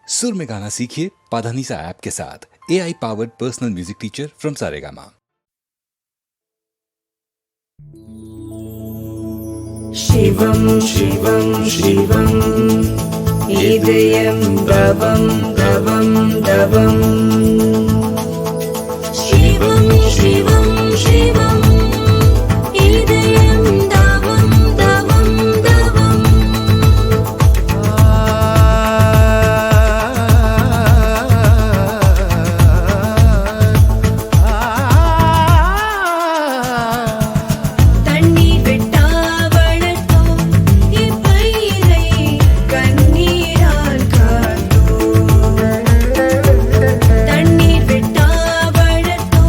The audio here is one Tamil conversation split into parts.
सुर में गाना सीखिए पाधानीसा ऐप के साथ। AI powered personal music teacher from Saregama. शिवं शिवं शिवं हृदयं दवं दवं दवं शिवं शिवं शिवं हृदयं दवं दवं दवं தண்ணீர் வெட்டாவளத்தோ இப்பயிரை கண்ணீரால் காத்தோ தண்ணீர் வெட்டாவளத்தோ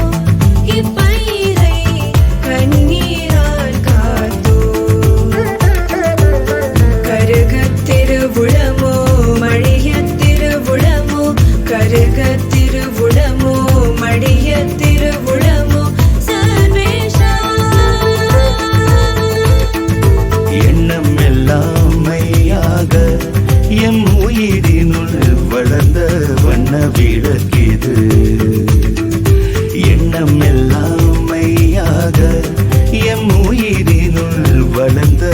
இப்பயிரை கண்ணீரால் காத்தோ கருகத் திருவுளமோ மழியத் திருவுளமோ கருகத் திருவுளமோ மழியத் திருவுளமோ சர்வேஷா எண்ணம் எல்லாம் மையாக எம் உயிரினுள் வளர்ந்த வண்ண விளக்கிது. எண்ணம் எல்லாம் மையாக எம் உயிரினுள் வளர்ந்த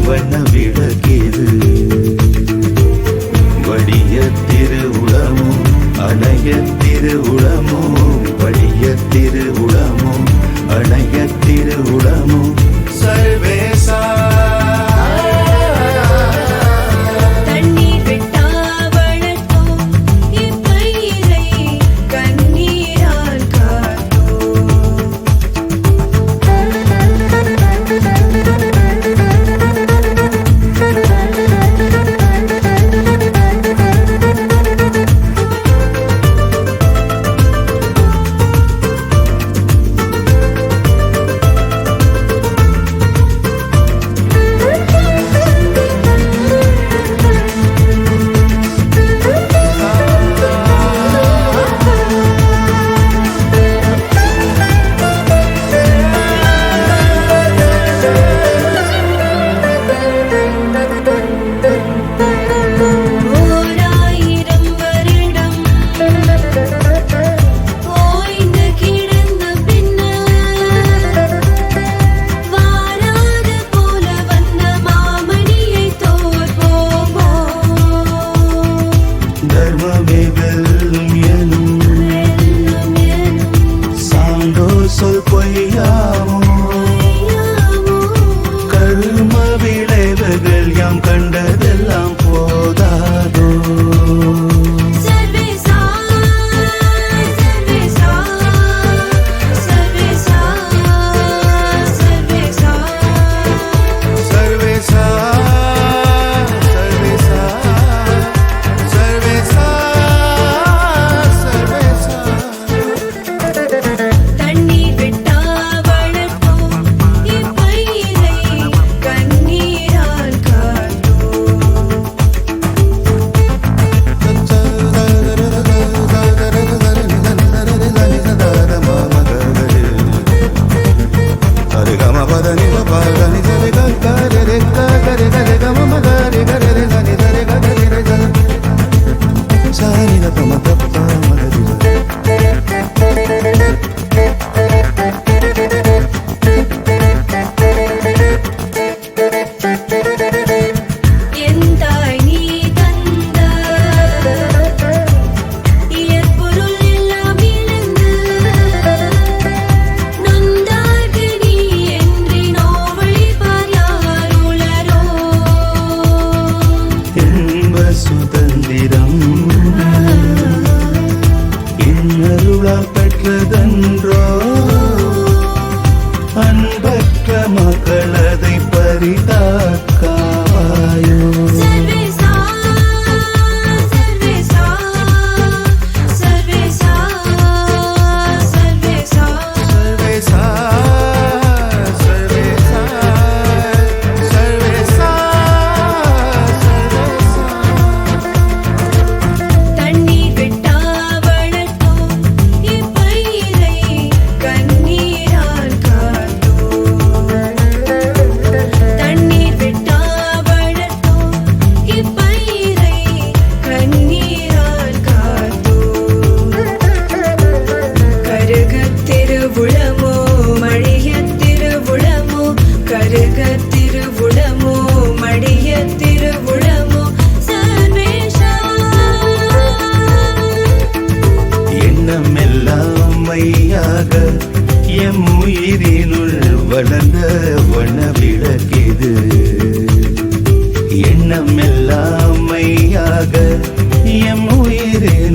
வண்ண விளக்கிது. வடிய திருவுளமோ அணைய திருவுளமோ வடிய திருவுளமோ அணைய திருவுளமோ சர்வேசா தண்ணீர் வெட்டாவளத்தோ இப்பயிரை கண்ணீரால் காத்தோ ஓராயிரம் வருடம் ஓய்ந்து கிடந்த பின்னர் வாராது போல வந்த மாமணியை தோற்போமோ தர்மமே வெல்லும் எனும் வெல்லும் எனும் சான்றோ சொல் பொய்யாமோ பொய்யாமோ கர்ம விளைவுகள் யாம் கண்டதெல்லாம் போதாதோ. சர்வேசா சர்வேசா சர்வேசா சர்வேசா சர்வேசா சர்வேசா சர்வேசா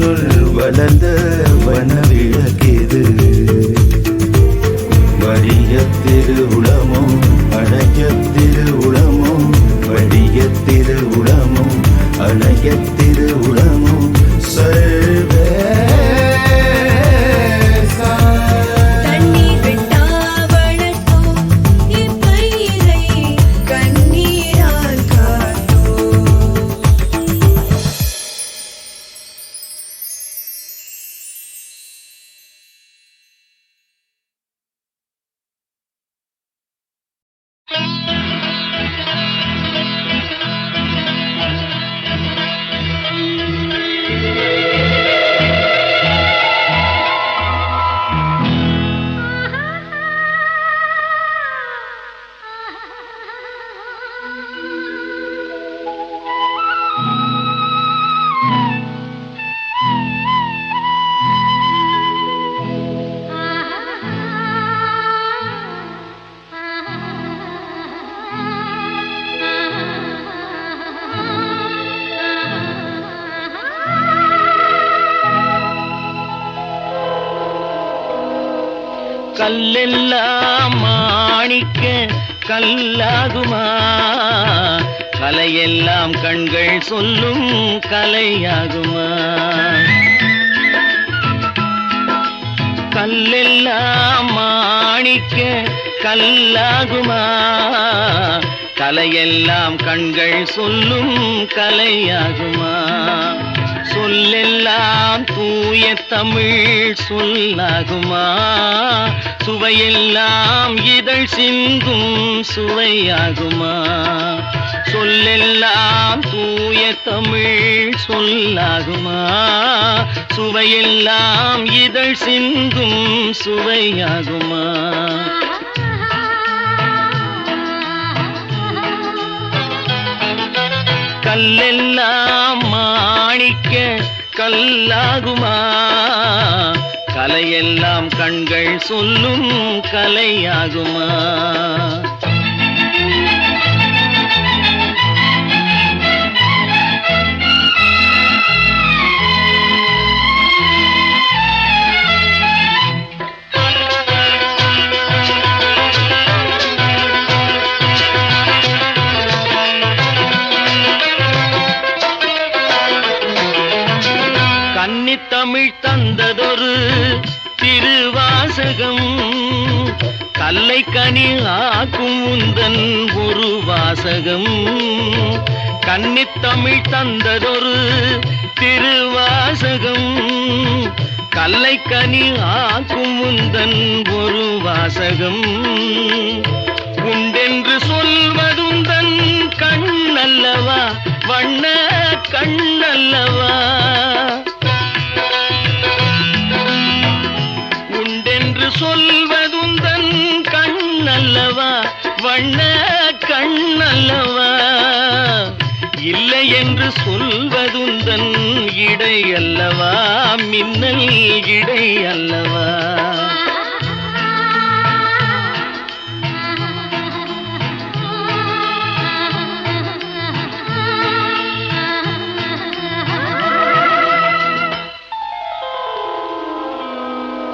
மண்ணினுள் வளர்ந்த வனவிளக்கிது வரிய திருவுளமோ அணைய திருவுளமோ வடிய திருவுளமோ அணைய திருவுளமோ சர்வேசா தண்ணீர் விட்டா வளர்த்தோம் இப்பயிரை கண்ணீரால் காத்தோம் கல்லெல்லாம் மாணிக்க கல்லாகுமா கலையெல்லாம் கண்கள் சொல்லும் கலையாகுமா கல்லெல்லாம் மாணிக்க கல்லாகுமா கலையெல்லாம் கண்கள் சொல்லும் கலையாகுமா சொல்லெல்லாம் தூய தமிழ் சொல்லாகுமா சுவையெல்லாம் இதழ் சிந்தும் சுவையாகுமா சொல்லெல்லாம் தூய தமிழ் சொல்லாகுமா சுவையெல்லாம் இதழ் சிந்தும் சுவையாகுமா கல்லெல்லாம் மாணிக்க கல்லாகுமா கலையெல்லாம் கண்கள் சொல்லும் கலையாகுமா கன்னித்தமிழ் தந்ததொரு திருவாசகம் கல்லை கனி ஆக்கும் உந்தன் ஒரு வாசகம் கன்னித்தமிழ் தந்ததொரு திருவாசகம் கல்லை கனி ஆக்கும் உந்தன் ஒரு வாசகம் உண்டென்று சொல்வதுந்தன் கண்ணல்லவா வண்ண கண்ணல்லவா சொல்வதுந்தன் கண்ணல்லவா வண்ண கண்ணல்லவா இல்லை என்று சொல்வதுந்தன் இடை அல்லவா மின்னல் இடை அல்லவா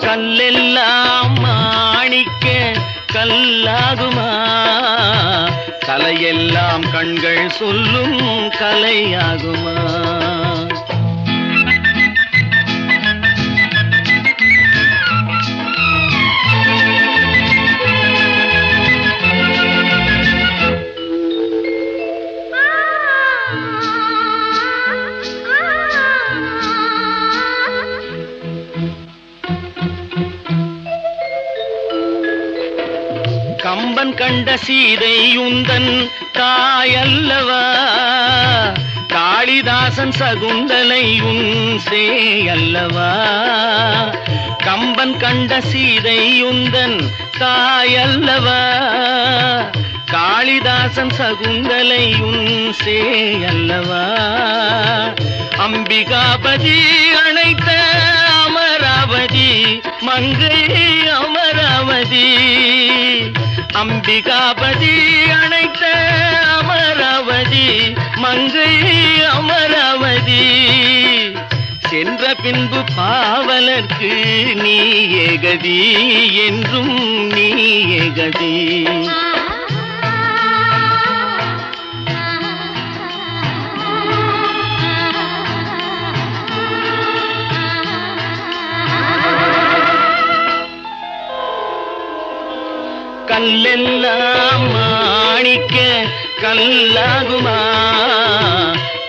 கல்லெல்லாம் மாணிக்க கல்லாகுமா கலையெல்லாம் கண்கள் சொல்லும் கலையாகுமா கம்பன் கண்ட சீதை உந்தன் தாயல்லவா காளிதாசன் சகுந்தலை உன் சேயல்லவா கம்பன் கண்ட சீதை உந்தன் தாயல்லவா காளிதாசன் சகுந்தலை உன் சேயல்லவா அம்பிகாபதி அணைத்த அமராவதி மங்கை அமராவதி அம்பிகாபதி அணைத்த அமராவதி மங்கை அமராவதி சென்ற பின்பு பாவலர்க்கு நீ ஏகதி என்றும் நீ ஏகதி. கல்லெல்லாம் மாணிக்க கல்லாகுமா,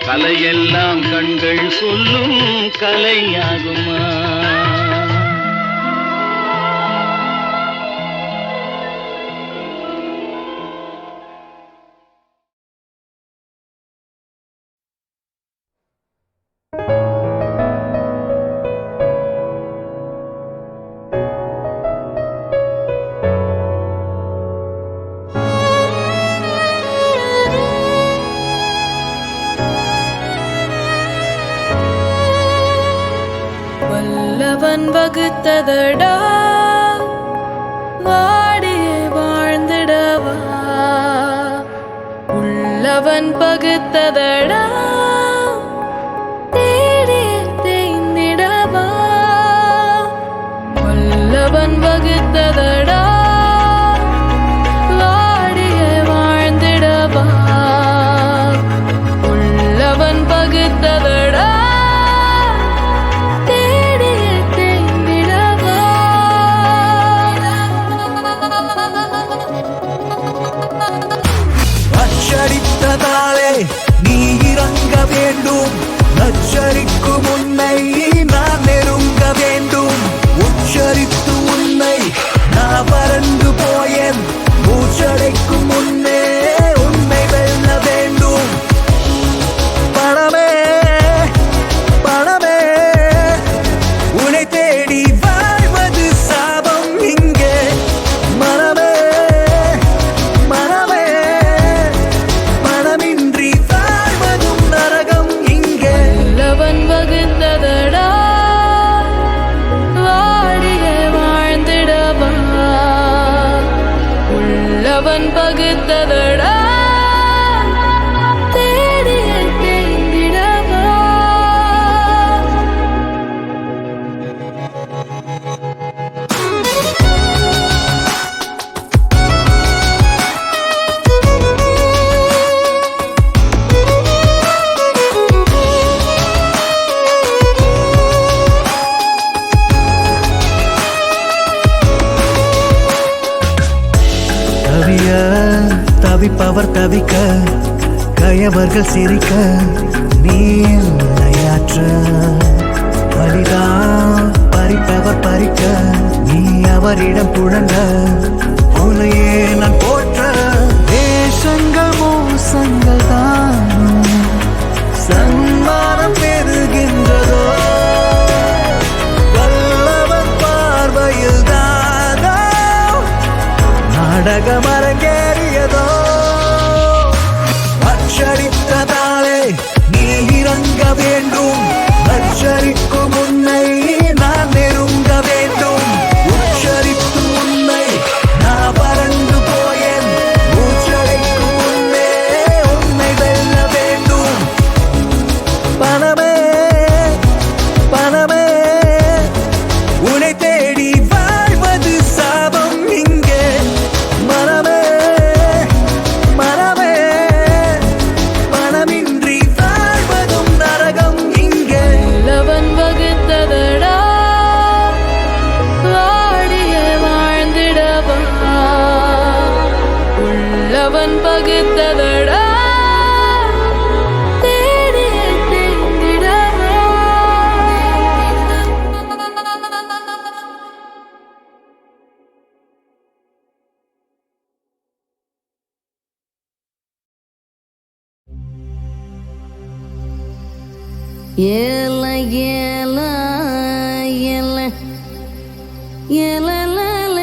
கலையெல்லாம் கண்கள் சொல்லும் கலையாகுமா. வல்லவன் வகுத்ததடா வாடியே வாழ்ந்திடவா, உள்ளவன் பகுத்ததடா தேடியே தேய்ந்திடவா. வல்லவன் வகுத்ததடா வாடியே வாழ்ந்திடவா, உள்ளவன் பகுத்ததடா அச்சரித்ததாலே நீ இறங்க வேண்டும், நச்சரிக்கும் உன்னை நான் நெருங்க வேண்டும். உச்சரித்து உன்னை நான் வறண்டு போயேன், மூச்சடைக்கும் முன்னே உன்னை வெல்ல வேண்டும். பணமே பணமே உன்னை தேடி வாழ்வது சாபம் இங்கே. மனமே மனமே மனமின்றி வாழ்வதும் நரகம் இங்கே. உள்ளவன் வகுத்ததடா வாடியே வாழ்ந்திடவா, உள்ளவன் பகுத்ததடா தேடியே தேய்ந்திடவா. கவிய தவிப்பவர் தவிக்க, கயவர்கள் சிரிக்க, நீ இல்லையாற்ற. வலிதான் பறிப்பவர் பறிக்க, நீ அவரிடம் புழங்க, உன்னையே நான் போற்ற. தேசங்கள் மோசங்கள் தான் சன்மானம் பெறுகின்றதோ, வல்லவன் பார்வையில் தானோ நாடகம் அரங்கேறியதோ. அச்சரித்ததாலே நீ இறங்க வேண்டும், அச்சரிக்கும் உன்னை நான் நெருங்க வேண்டும். உச்சரித்து உன்னை நான் வறண்டு போயேன், மூச்சடைக்கும் முன்னே உன்னை வெல்ல வேண்டும். பணமே பணமே உன்னை தேடி வாழ்வது சாபம் இங்கே. மனமே மனமே மனமின்றி வாழ்வதும் நரகம் இங்கே. உள்ளவன் வகுத்ததடா வாடியே வாழ்ந்திடவா, உள்ளவன் பகுத்ததடா தேடியே தேய்ந்திடவா. ஏல ஏல ஏல ஏலலல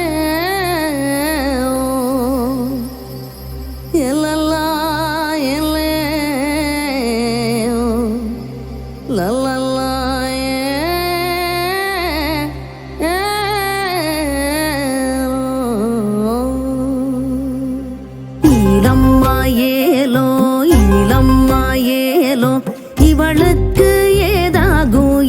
ஏலலா ஏல லலலா ஈலம்மா ஏலோ ஈலம்மா ஏலோ, இவளுக்கு ஏதாகும்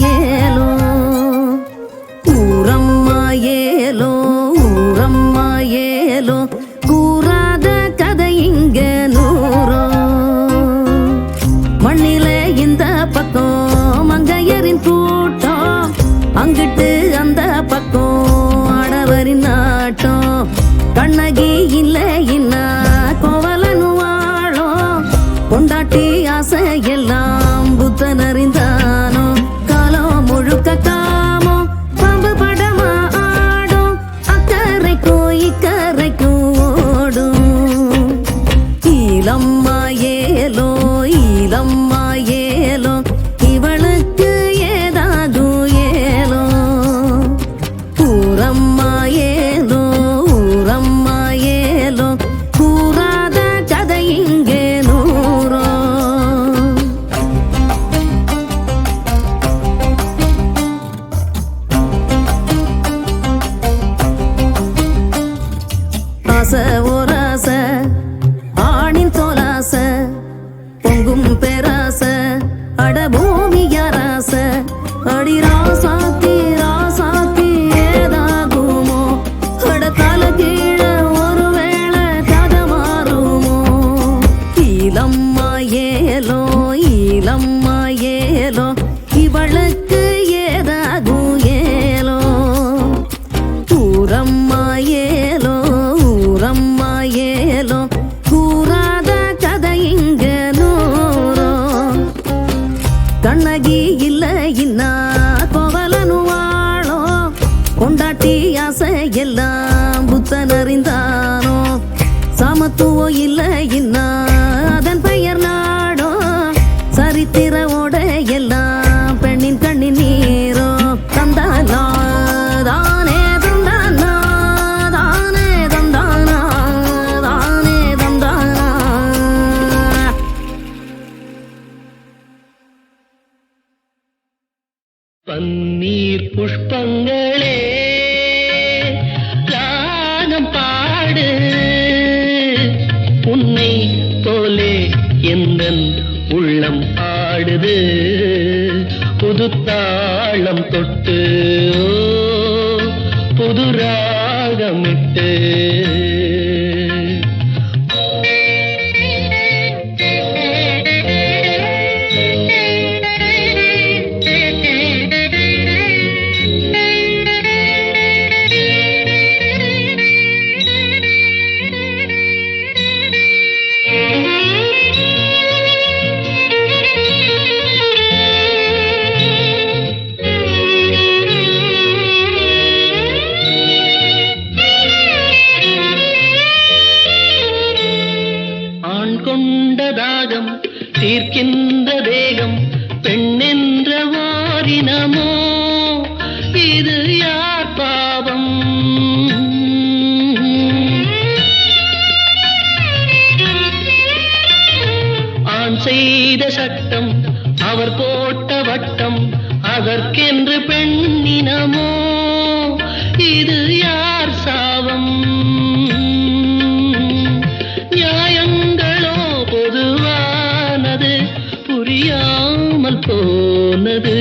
இல்ல இன்னா கோவலனு வாழோ கொண்டாட்டி ஆசை எல்லாம் புத்தன் அறிந்தானோ சமத்துவோ இல்ல இன்னா அதன் பெயர் நாடோ சரித்திர ஓட எல்லாம் பெண்ணின் கண்ணின் நீரோ தந்தானா தானே தந்தானா தானே தந்தானா தானே தந்தானா பன்னீர் புஷ்பங்களே ராகம் பாடு உன்னை போலே எந்தன் உள்ளம் ஆடுது புது தாளம் தொட்டு புது ராகமிட்டு தாகம் தீர்க்கின்ற தேகம் பெண்ணென்ற வாரினமோ இது யார் பாவம் ஆண் செய்த சட்டம் அவர் போட்ட வட்டம் அதற்கென்று பெண்ணினமோ இது யார் சாவம் நியாயங்களோ பொதுவானது புரியாமல் போனது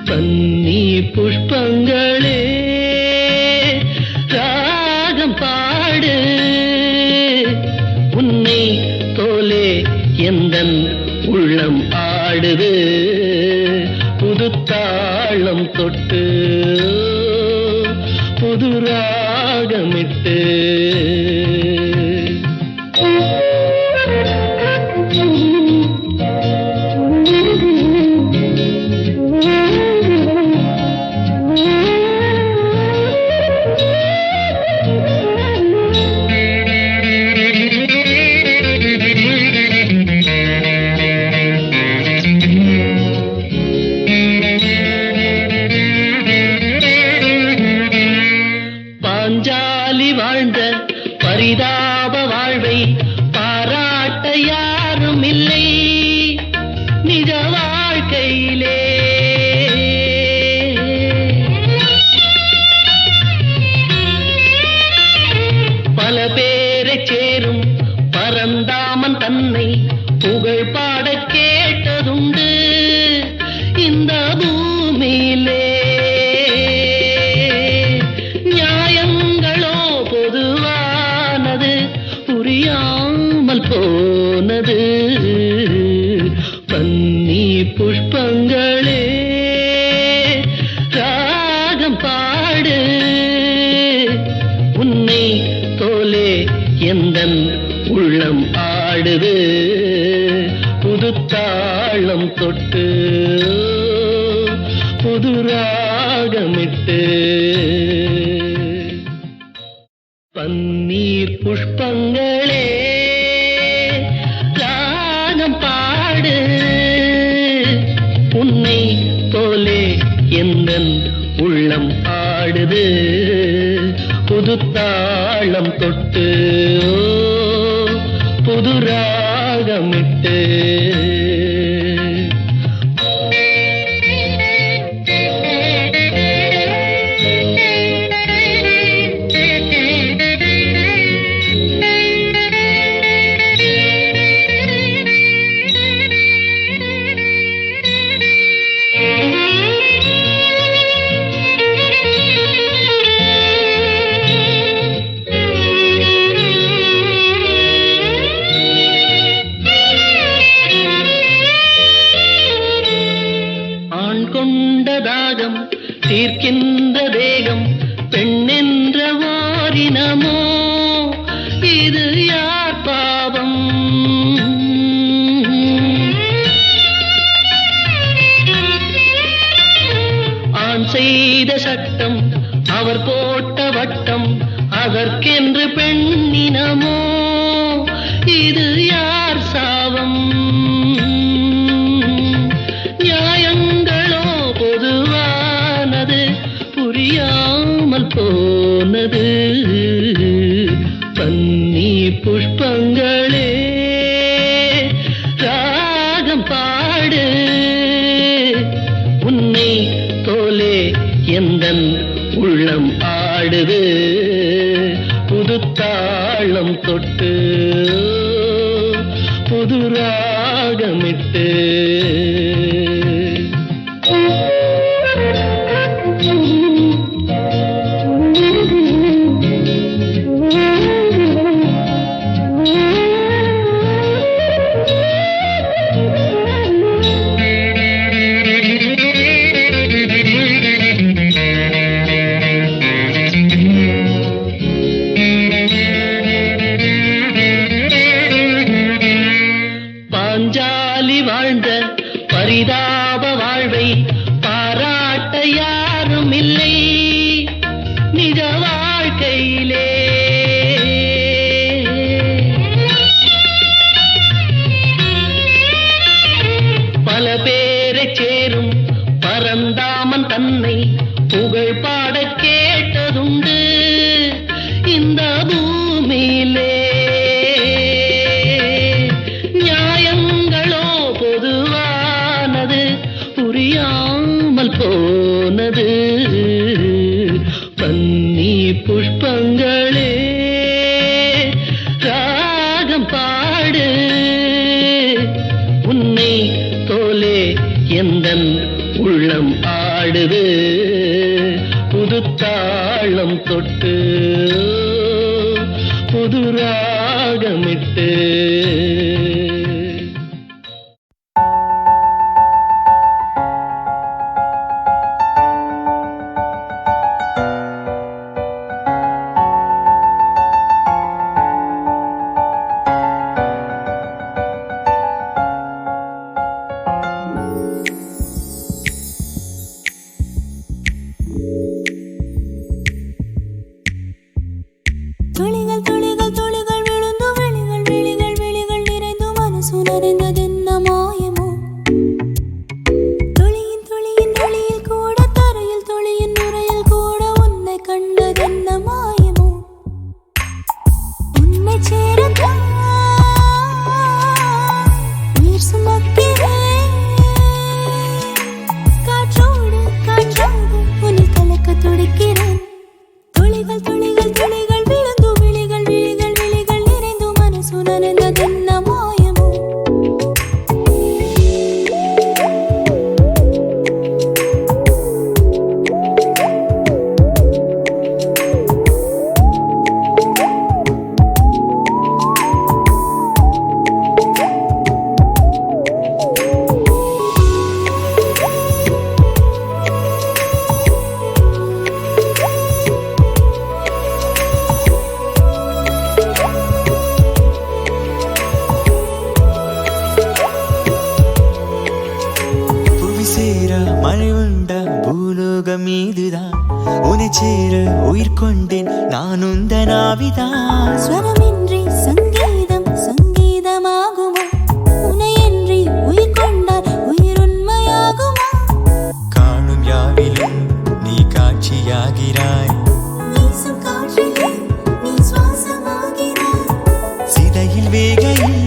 பன்னி புஷ்பங்களே ராகம் பாடு உன்னை போலே எந்தன் உள்ளம் ஆடுது புது தாளம் தொட்டு புது ராகமிட்டு பாஞ்சாலி வாழ்ந்த பரிதாப வாழ்வை பாராட்ட யாரும் இல்லை நிஜ வாழ்க்கையிலே பல பேரை சேரும் பரந்தாமன் தன்னை புகழ் பாட கேட்டதுண்டு இந்த பூமியிலே நியாயங்களோ பொதுவானது புரியாமல் போனது பன்னி புஷ்பங்களே ராகம் பாடு உன்னை போலே எந்தன் உள்ளம் ஆடுது புது தாளம் தொட்டு புது ராகமிட்டு பன்னீர் புஷ்பங்களே ராகம் பாடு உன்னை போலே எந்தன் உள்ளம் ஆடுது புது தாளம் தொட்டு புது ராகமிட்டு தாகம் தீர்க்கின்ற தேகம் பெண்ணென்ற வாரினமோ இது யார் பாவம் சட்டம் அவர் போட்ட வட்டம் அதற்கென்று பெண்ணினமோ இது யார் சாபம் நியாயங்களோ பொதுவானது புரியாமல் போனது பன்னி புஷ்பங்களே ராகம் பாடு உன்னை போலே எந்தன் உள்ளம் ஆடுது புது தாளம் தொட்டு புது ராகமிட்டு பாஞ்சாலி வாழ்ந்த பரிதாப வாழ்வை பாராட்ட யாரும் இல்லை நிஜ வாழ்க்கையிலே பல பேரை சேரும் பரந்தாமன் தன்னை புகழ் பாட கேட்டதுண்டு இந்த பூமியிலே நியாயங்களோ பொதுவானது புரியாமல் போனது பன்னி புஷ்பங்களே ராகம் பாடு உன்னை போலே எந்தன் உள்ளம் ஆடுது புது தாளம் தொட்டு புது ராகமிட்டு துளிகள் துளிகள் துளிகள் விழுந்து விழிகள் விழிகள் விழிகள் நிறைந்து மனசு நனைந்ததென்ன மாயமோ துளியின் துளியின் துளியில் கூட தரையில் துளியின் நுரையில் கூட உன்னை கண்டதென்ன மாயமோ உன்னை சேரத்தான் உயிர் சுமக்கிறேன் காற்றோடு காற்றாக உன்னை கலக்க துடிக்கிறேன் துளிகள் துளிகள் துளிகள் விழுந்து விழிகள் விழிகள் விழிகள் நிறைந்து மனசு நனைந்ததென்ன மாயமோ புவி சேர மழை உண்ட பூலோகம் மீதுதான் உன்னை சேர உயிர் கொண்டேன் நான் உந்தன் ஆவிதான் ஸ்வரமின்றி சங்கீதம் சங்கீதமாகுமா உன்னையன்றி உயிர் கொண்டால் உயிர் உண்மையாகுமா காணும் யாவிலும் நீ காட்சியாகிறாய் வீசும் காற்றிலே நீ சுவாசமாகிறாய் சிதையில் வேகையில்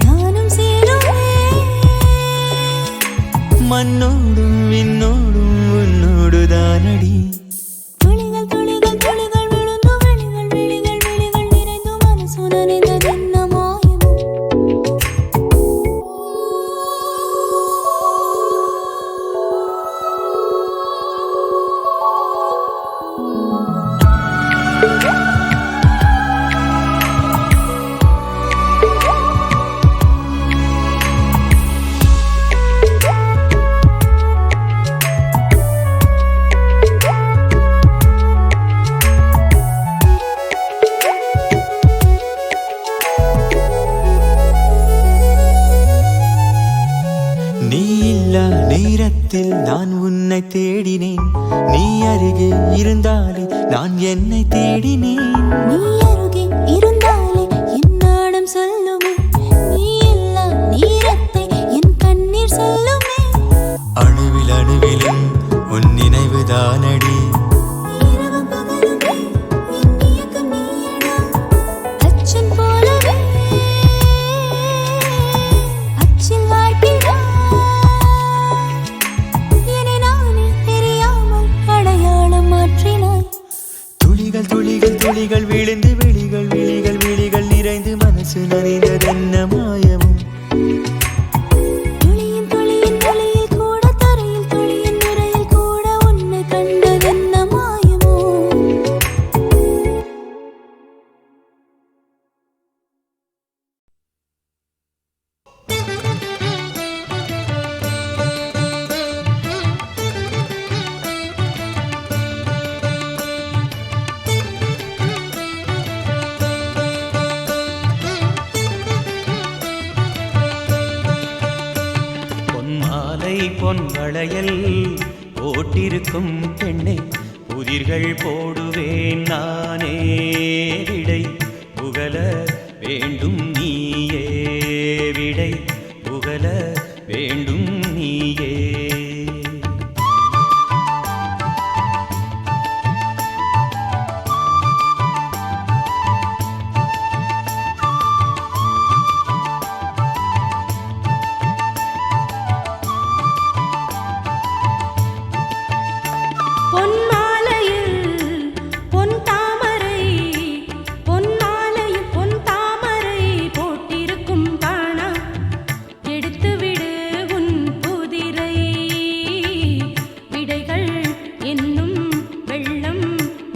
நானும் சேருவேன் மண்ணோடும் விண்ணோடும் உன்னோடுதானடி துளிகள் துளிகள் துளிகள் விழுந்து விழிகள் விழிகள் விழிகள் நிறைந்து மனசு நனைந்ததென்ன மாயமோ இல்லா நேரத்தில் நான் உன்னை தேடினேன். நீ அருகே இருந்தாலே நான் என்னை தேடினேன். நீ அருகே இருந்தாலே என் நாடம் சொல்லுமே. நீ இல்லா நேரத்தை என் கண்ணீர் சொல்லுமே. அணுவில் அணுவிலும் உன் நினைவு தானடி. இரவும் பகலுமே என் இயக்கம் நீயடா. அச்சன் போலவே அச்சில் வாழ்கிறாய். என்னை நானே தெரியாமல் அடையாளம் மாற்றினாய். துளிகள் துளிகள் துளிகள் விழுந்து விழிகள் விழிகள் விழிகள் நிறைந்து மனசு நனைந்ததென்ன மாயமும். துளியின் துளியின் துளியில் கூட தரையில் துளியின் நுரையில் கூட உன்னை கண்டதென்ன மாயமோ. பொன்மாலை பொன்வளையல் போட்டிருக்கும் பெண்ணை புதிர்கள் போடுவேன் நானே. விடை புகழ வேண்டும் நீயே. விடை புகழ வேண்டும் நீயே. பொன்மாலையில் பொன் தாமரை பொன்மாலையில் பொன் தாமரை போட்டிருக்கும் காணா. எடுத்துவிடு உன் புதிரை. விடைகள் என்னும் வெள்ளம்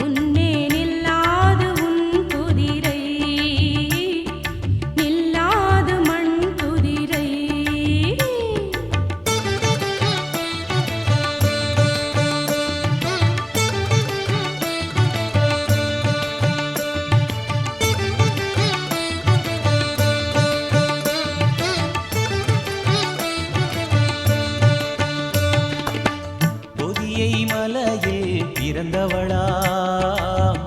முன்னே நில்லாது உன் குதிரை. நில்லாது மண் குதிரை. பொதியை மலையில் பிறந்தவளாம்.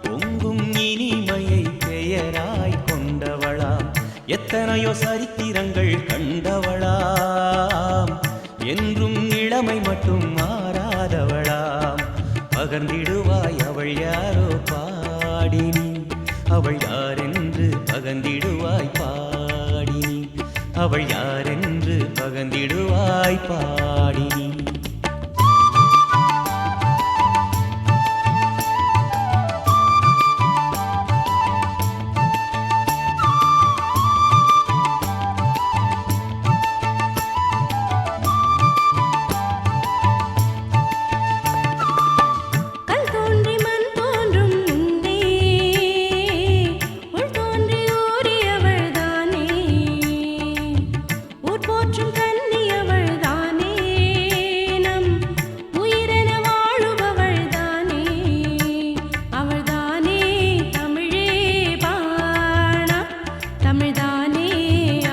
பொங்கும் இனிமையை பெயராய் கொண்டவளாம். எத்தனையோ சரித்திரங்கள் கண்டவளாம். என்றும் இளமை மட்டும் மாறாதவளாம். பகர்ந்திடுவாய் அவள் யாரோ பாடினி. அவள் யாரென்று பகர்ந்திடுவாய் பாடினி. அவள் யாரென்று பகர்ந்திடுவாய் பாடினி. கல் தோன்றி மண் தோன்றும் முன்னே உள் தோன்றி ஊறியவள் தானே. ஊர் போற்றும் கன்னி அவள் தானே. நம் உயிரென வாழுபவள் தானே. அவள் தானே தமிழே பாணா. தமிழ்தானே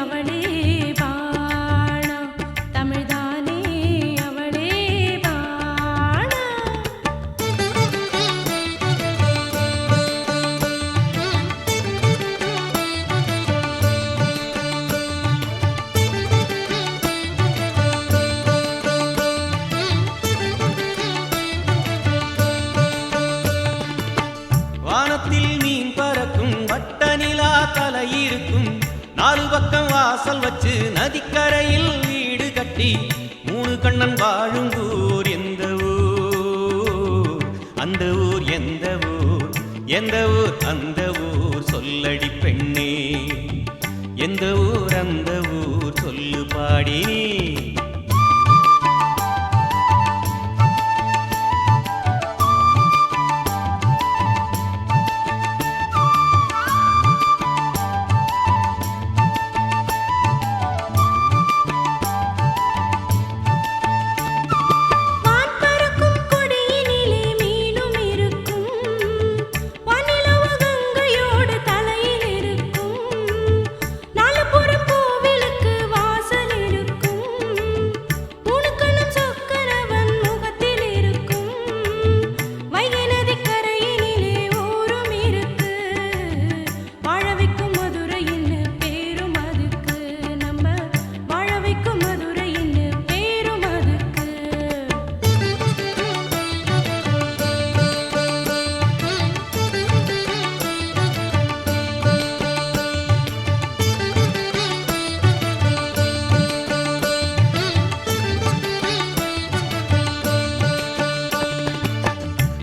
அவளே பாணா. தமிழ்தானே அவளே பாணா. வானத்தில் மீன் பறக்கும் வட்ட நிலா தலையிருக்கும். 4 பக்கம் வாசல் வச்சு நதிக்கரையில் வீடு கட்டி 3 கண்ணன் வாழும் ஊர் எந்த ஊர்? அந்த ஊர் எந்த ஊர்? எந்த ஊர் அந்த ஊர்? சொல்லடி பெண்ணே. எந்த ஊர் அந்த ஊர்? சொல்லு பாடினே. வான் பறக்கும் கொடியினிலே மீனும் இருக்கும். வானிலவு கங்கையோடு தலையில் இருக்கும். 4 புறம் கோவிலுக்கு வாசல் இருக்கும்.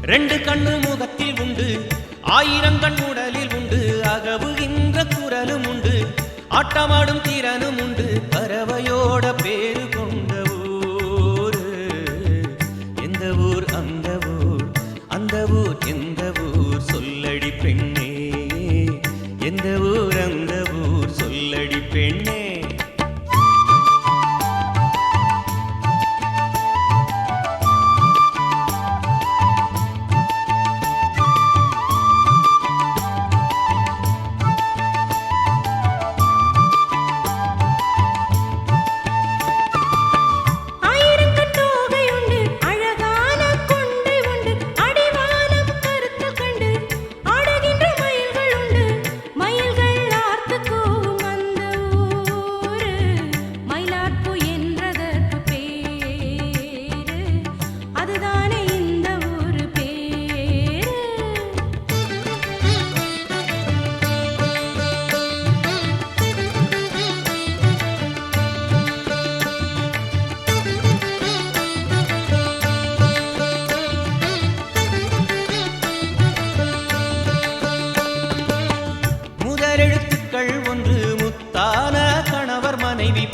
ரெண்டு கண்ணு முகத்தில் உண்டு, ஆயிரங்கண் உடலில் உண்டு, அகவுகின்ற குரலும் உண்டு, ஆட்டமாடும் திறனும் உண்டு, பறவையோட பேரு கொண்ட ஊர். எந்த ஊர் அந்த ஊர், அந்த ஊர் எந்த ஊர் சொல்லடி பெண்ணே, எந்த ஊர் அந்த ஊர் சொல்லடி பெண்ணே.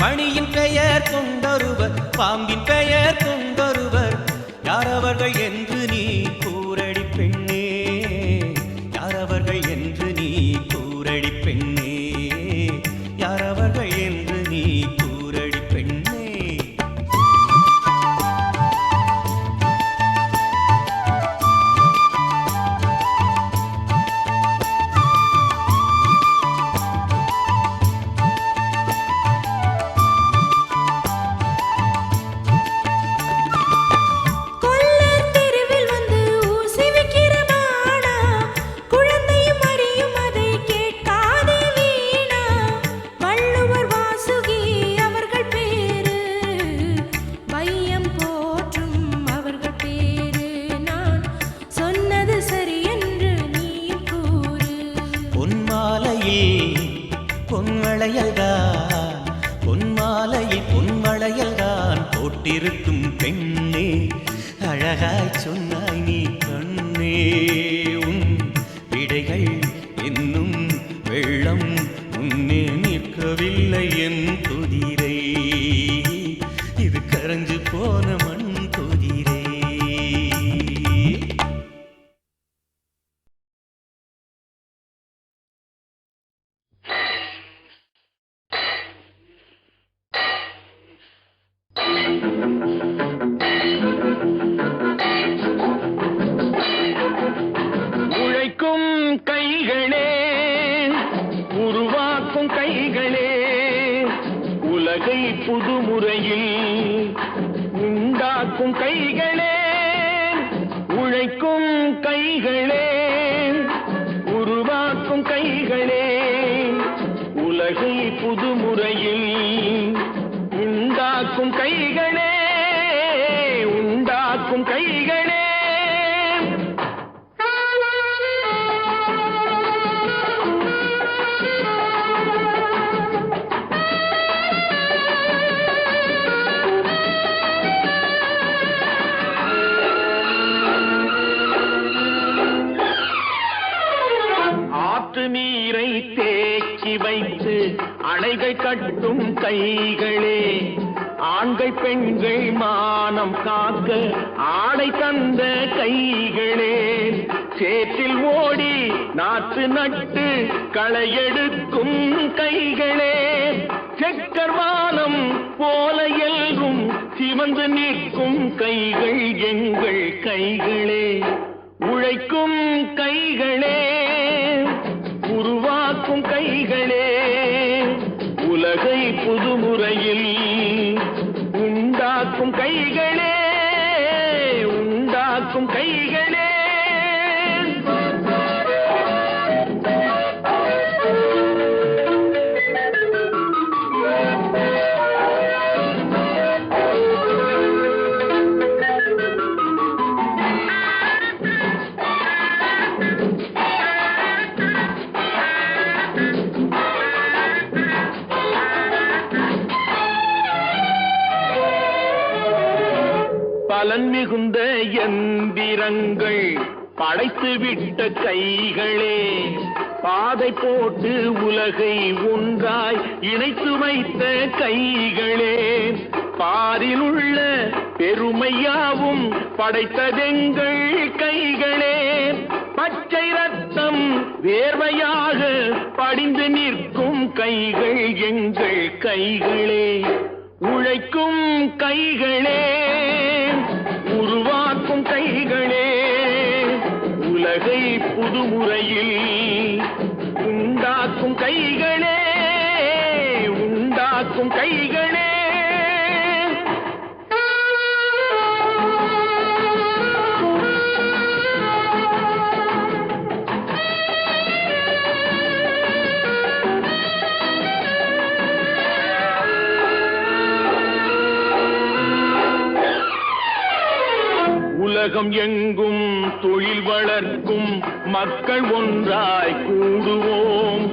பணியின் பெயர் கொண்டொருவர், பாம்பின் பெயர் கொண்டொருவர், யாரவர்கள் என்று நீ கூரடி பெண்ணே, யாரவர்கள் என்று நீ கூரடி பெண்ணே, யாரவர்கள் என்று நீ கூரடி பெண்ணே. பொன்மாலையில் பொன்வளையல்தான் போட்டிருக்கும் பெண்ணே, அழகாய் சொன்னாய் நீ கண்ணே. உன் விடைகள் என்னும் வெள்ளம் முன்னே நிற்கவில்லை என் குதிரை, இது கரைஞ்சு போன மண் குதிரை. உழைக்கும் கைகளே, உருவாக்கும் கைகளே, உலகை புதுமுறையில் உண்டாக்கும் கைகளே. உழைக்கும் கைகளே, உருவாக்கும் கைகளே, உலகை புதுமுறையில் உண்டாக்கும் கைகளே, உண்டாக்கும் கைகளே. ஆற்று நீரை தேக்கி வைத்து அணைகள் கட்டும் கைகளே, ஆண்கள் பெண்கள் மானம் காக்க ஆடை தந்த கைகளே, சேற்றில் ஓடி நாற்று நட்டு களையெடுக்கும் கைகளே, செக்கர்வானம் போல எல்லும் சிவந்து நிற்கும் கைகள் எங்கள் கைகளே. உழைக்கும் கைகளே, உருவாக்கும் கைகளே, உலகை புதுமுறையில் உண்டாக்கும் கைகளே, உண்டாக்கும் கைகளே. பலன் மிகுந்த எந்திரங்கள் படைத்து விட்ட கைகளே, பாதை போட்டு உலகை ஒன்றாய் இணைத்து வைத்த கைகளே, பாரில் உள்ள பெருமையாவும் படைத்ததெங்கள் கைகளே, பச்சை ரத்தம் வேர்வையாக படிந்து நிற்கும் கைகள் எங்கள் கைகளே, உழைக்கும் கைகளே, உருவாக்கும் கைகளே, உலகை புதுமுறையில் உண்டாக்கும் கைகளே, உண்டாக்கும் கைகளே. உலகம் எங்கும் தொழில் வளர்க்கும் மக்கள் ஒன்றாய் கூடுவோம்,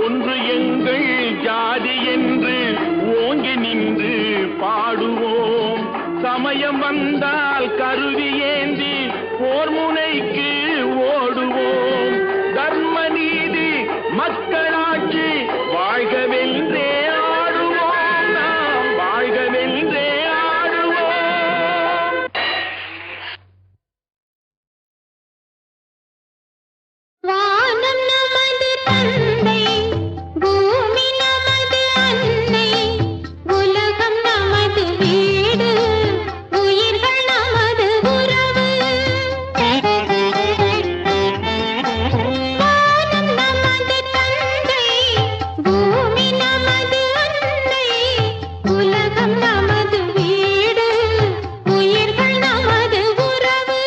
ஒன்று எங்கள் ஜாதி என்று ஓங்கி நின்று பாடுவோம், சமயம் வந்தால் கருவி ஏந்தி போர் முனைக்கு ஓடுவோம், தர்ம நீதி மக்களாட்சி வாழ்கவென்றே ஆடுவோம், நாம் வாழ்கவென்றே ஆடுவோம். வானம் நமது தந்தை, பூமி நமது அன்னை, உலகம் நமது வீடு, உயிர்கள் நமது உறவு. வானம் நமது தந்தை, பூமி நமது அன்னை, உலகம் நமது வீடு, உயிர்கள் நமது உறவு.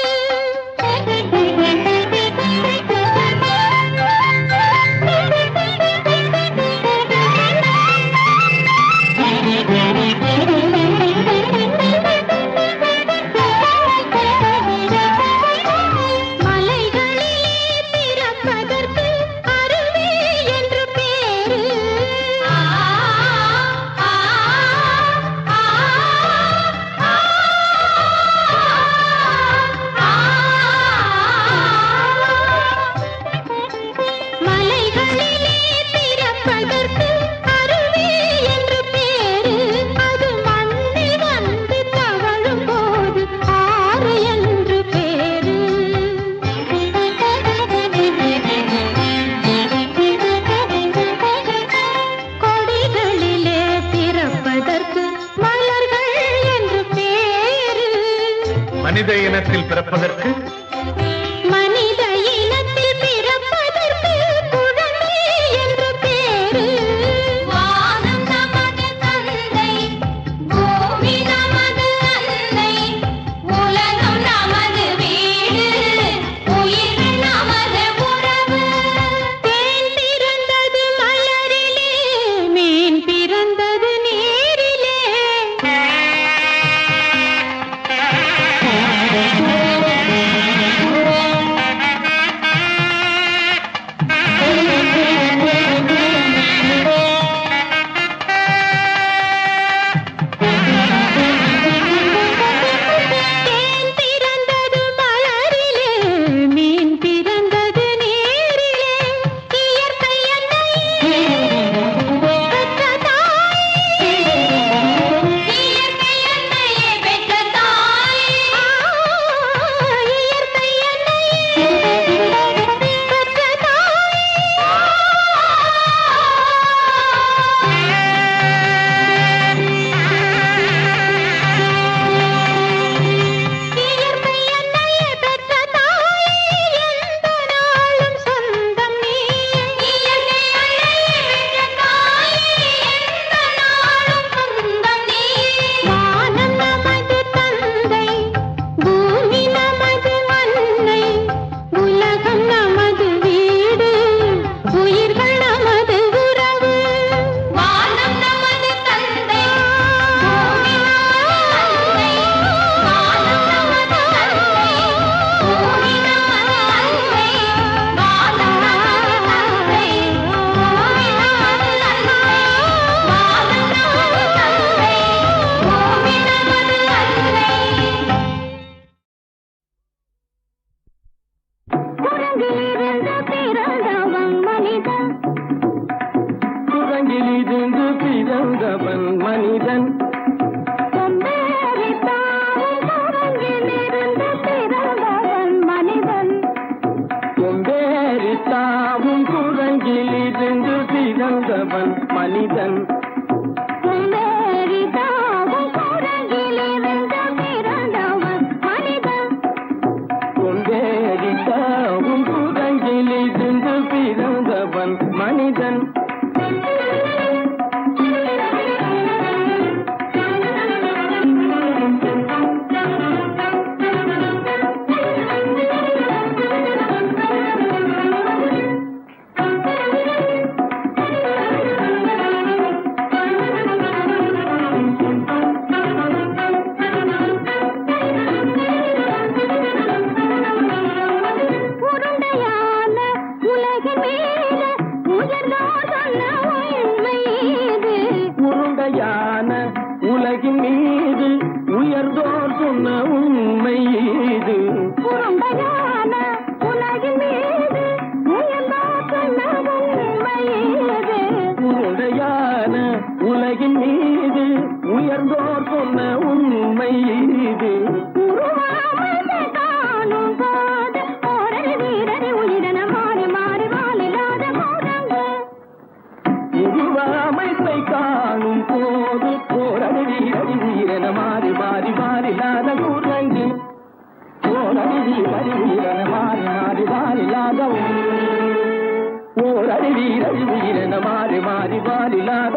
மலைகளிலே பிறப்பதற்கு அருவி என்று பேரு. மலைகளிலே பிறப்பதற்கு அருவி என்று பேரு. அது மண்ணில் வந்து தவழும் போது ஆறு என்று பேரு. கொடிகளிலே பிறப்பதற்கு மலர்கள் என்று பேரு. மனித இனத்தில் பிறப்பதற்கு மனித இனத்தில் பிறப்பதற்கு குழந்தை என்று பேரு. வானம் நமது தந்தை, பூமி நமது அன்னை, உலகம் நமது வீடு, உயிர்கள் நமது உறவு. தேன் பிறந்தது மலரிலே, மீன் பிறந்தது நீரிலே. மனிதன் கொண்டேறித்தாவும் குரங்கிலிருந்து பிறந்தவன் மனிதன் உலகின் மீது உயர்ந்தோர் சொன்ன உண்மை இது உருண்டையான உலகின் மீது உயர்ந்தோர் சொன்ன உண்மை இது உருவாமைப்பை காணும் போது போரடி வீரடி வீரன மாறி மாறி மாறிலாத குரங்கு போரடி வீரடி வீரன மாறி மாறி மாறிலாத ஓரடி வீரடி வீரன மாறி மாறி மாறிலாத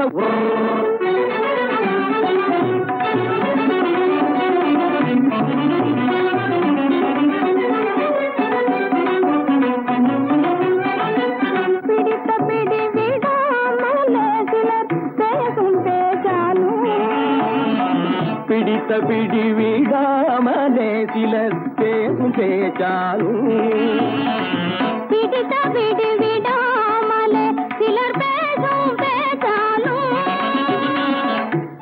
பிடித்த பிடி விடாமலே சிலர் பேசும் பேச்சாலும் பிடித்த பிடி விடாமலே சிலர் பேசும் பேச்சாலும்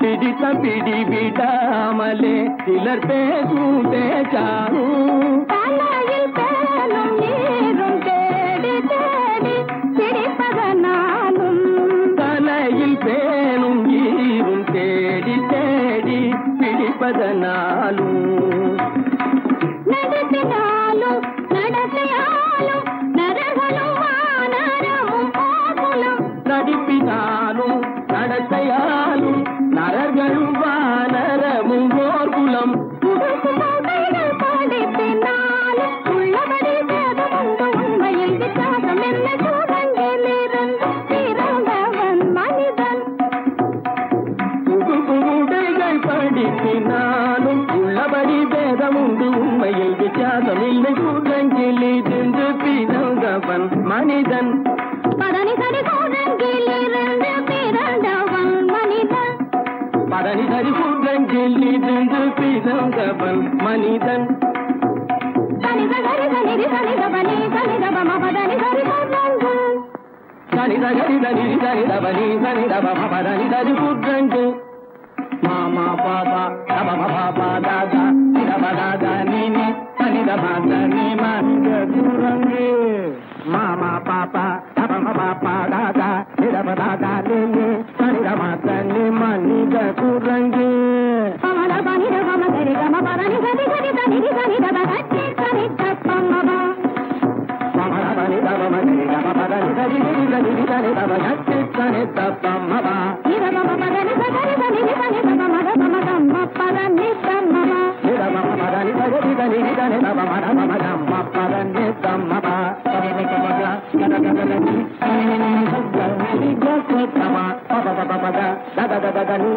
பிடித்த பிடி விடாமலே சிலர் பேசும் பேச்சாலும் தலையில் பேனும் நீரும் தேடி தேடி பிடிப்பதனாலும் தலையில் பேனும் ஈரும் தேடி தேடி பிடிப்பதனாலும் நடத்தினாலும் நடத்தையாலும் நரகளும் வானரமும் கோகுலம் நடிப்பினாலும் நடத்தையாலும் நரர்களும் வானரமும் கோகுலம் படிப்பினாலும் உள்ளபடி வேதமுண்டு உண்மையில் வித்தியாசம் என்ன சூழங்கிலிருந்து பிறந்தவன் மனிதன் உடைகள் படிப்பினாலும் உள்ளபடி வேதமுண்டு உண்மையில் வித்தியாசம் இல்லை கூடங்கிலிருந்து பிறந்தவன் மனிதன் பதனி சரி சூழங்கிலிருந்து பிறந்தவன் மனிதன் பதனி சரி கூடங்கிலிருந்து பிறந்தவன் மனிதன் சனித சரி சனிதி சனித பனி சனித பம பதனி சரி சூழங்கு சனித கரித நிதி சனித பனி சனித பம பதனி சரி கூடங்கு மாமா பாபா தப பாபா தாதா நிதப தாதா நீனி சனித பாத நீ மனித குரங்கு மாமா பாப்பா தப பாப்பா தாதா நிதப தாதா நீனி சனித பாத நீ மனித குரங்கு பமத பனித பம சரி கம பதனி சரி சரி சனிதி சனித பகத்தி சனித பம்மப பமத பனித பம சரி கம பதனி சரி நிதி சனித பகத்தி சனித பம்மப நித பம பதனி சரி சனிதி சனித பமத பம கம்ம பதனி சம்மப நித பம பதனி சரி சனிதி சனித பமத பம கம்ம பதனி சம்மப பதனி பமத கத கத கதி நிதி கசத்தம பப பப பத தத தத தனி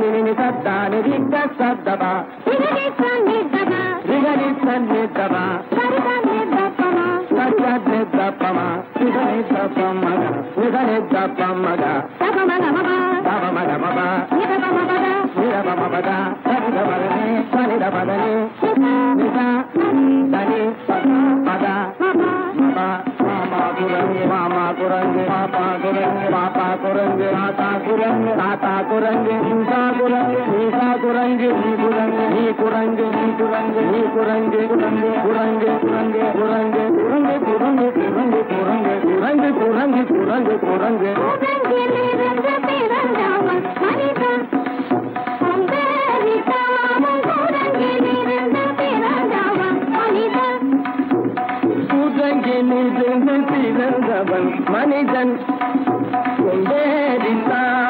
நினி சத்தா நிதி கசத்தப நிதி சனிதப நிதி சனிதப சரி சனிதபம சரி சனிதபம நிதி சப்பமக நிதி சப்பமக தபமகமப தபமகமப நித பம பத நித பம பத சனித பதனி சனித பதனி நித தனி பத மப மாமா குரங்கு மாமா குரங்கு பாப்பா குரங்கு பாப்பா குரங்கு தாத்தா குரங்கு தாத்தா குரங்கு நீசா குரங்கு நீசா குரங்கு நீ குரங்கு நீ குரங்கு நீ குரங்கு நீ குரங்கு குரங்கு குரங்கு குரங்கு குரங்கு குரங்கு குரங்கு குரங்கு குரங்கு குரங்கு குரங்கு குரங்கு உலகிலிருந்து பிறந்தவன் மனிதன் கொண்டேறித்தாவும் உலகிலிருந்து பிறந்தவன் மனிதன் குரங்கிலிருந்து பிறந்தவன் மனிதன் கொண்டேறித்தான்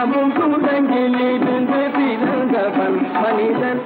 மண்ணிலிருந்து பிறந்தவன் மனிதன்